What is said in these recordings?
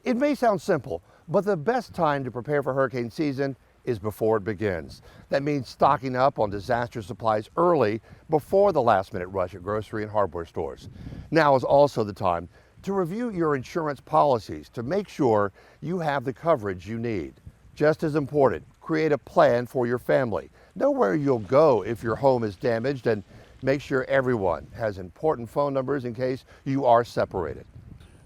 It may sound simple, but the best time to prepare for hurricane season is before it begins. That means stocking up on disaster supplies early before the last-minute rush at grocery and hardware stores. Now is also the time to review your insurance policies to make sure you have the coverage you need. Just as important, create a plan for your family. Know where you'll go if your home is damaged, and make sure everyone has important phone numbers in case you are separated.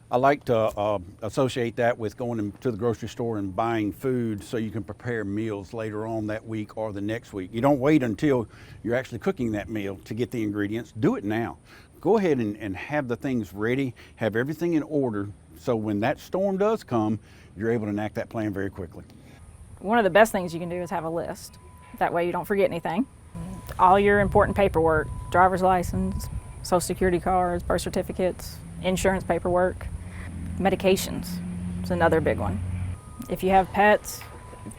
I like to associate that with going to the grocery store and buying food so you can prepare meals later on that week or the next week. You don't wait until you're actually cooking that meal to get the ingredients. Do it now. Go ahead and have the things ready, have everything in order, so when that storm does come, you're able to enact that plan very quickly. One of the best things you can do is have a list. That way you don't forget anything. All your important paperwork, driver's license, social security cards, birth certificates, insurance paperwork. Medications is another big one. If you have pets,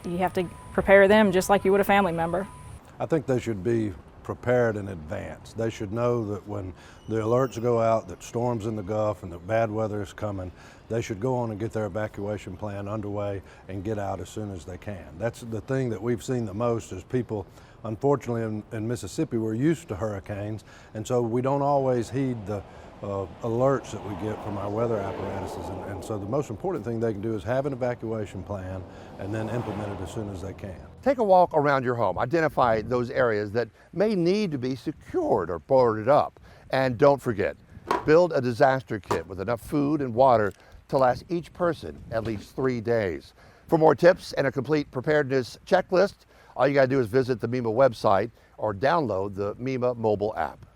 you have to prepare them just like you would a family member. I think they should be prepared in advance. They should know that when the alerts go out that storms in the Gulf and that bad weather is coming, they should go on and get their evacuation plan underway and get out as soon as they can. That's the thing that we've seen the most is people, unfortunately in Mississippi, we're used to hurricanes, and so we don't always heed the alerts that we get from our weather apparatuses, and so the most important thing they can do is have an evacuation plan and then implement it as soon as they can. Take a walk around your home. Identify those areas that may need to be secured or boarded up. And don't forget, build a disaster kit with enough food and water to last each person at least 3 days. For more tips and a complete preparedness checklist, all you gotta do is visit the MEMA website or download the MEMA mobile app.